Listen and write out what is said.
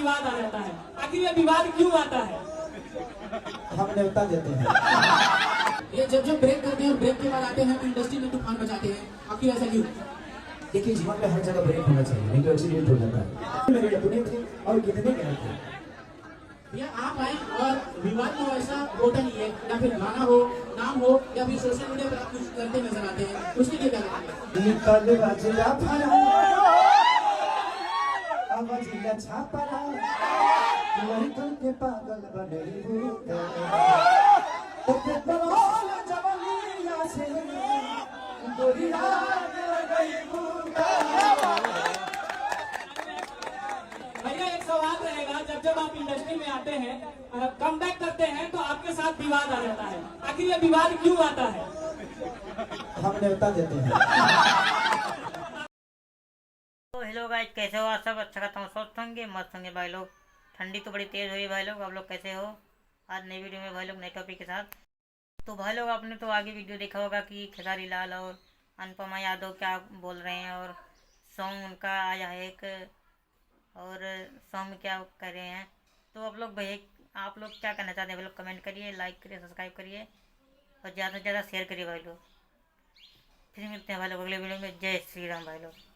विवाद आ जाता है। आखिर ये विवाद क्यों आता है? हम न्योता देते हैं। ये जब ब्रेक करते हैं और ब्रेक के बाद आते हैं तो इंडस्ट्री में तूफान मचाते हैं, आखिर ऐसा क्यों? देखिए, जीवन में हर जगह ब्रेक होना चाहिए, नहीं तो एक्सीडेंट हो जाता है। मेरे अपने थे और कितने गए थे। भैया आप आए और विवाद में ऐसा होता नहीं है, या फिर गाना हो, नाम हो, या फिर सोशल मीडिया पर आप कुछ करते नजर आते हैं, उसके लिए क्या करेंगे? निकल बजला फरा आवाजिला छापरा लड़कन के पागल बनई भूत ओके बरोल जवनिया से गोरिया गई भूत। भैया एक सवाल रहेगा, जब आप इंडस्ट्री में आते हैं, कम बैक करते हैं तो आपके साथ विवाद आ जाता है। आखिर ये विवाद क्यों आता है? हम न्योता देते हैं। तो हेलो गाइस, कैसे हो आप सब? अच्छा करता हूँ, स्वस्थ होंगे, मस्त होंगे भाई लोग। ठंडी तो बड़ी तेज़ हुई भाई लोग, आप लोग कैसे हो? आज नई वीडियो में भाई लोग नए टॉपिक के साथ। तो भाई लोग आपने तो आगे वीडियो देखा होगा कि खेसारी लाल और अनुपमा यादव क्या बोल रहे हैं, और सॉन्ग उनका आया है एक, और सॉन्ग में क्या कर रहे हैं। तो आप लोग क्या करना चाहते हैं भाई लोग? कमेंट करिए, लाइक करिए, सब्सक्राइब करिए और ज़्यादा से ज़्यादा शेयर करिए भाई लोग। फिर मिलते हैं भाई लोग अगले वीडियो में। जय श्री राम भाई लोग।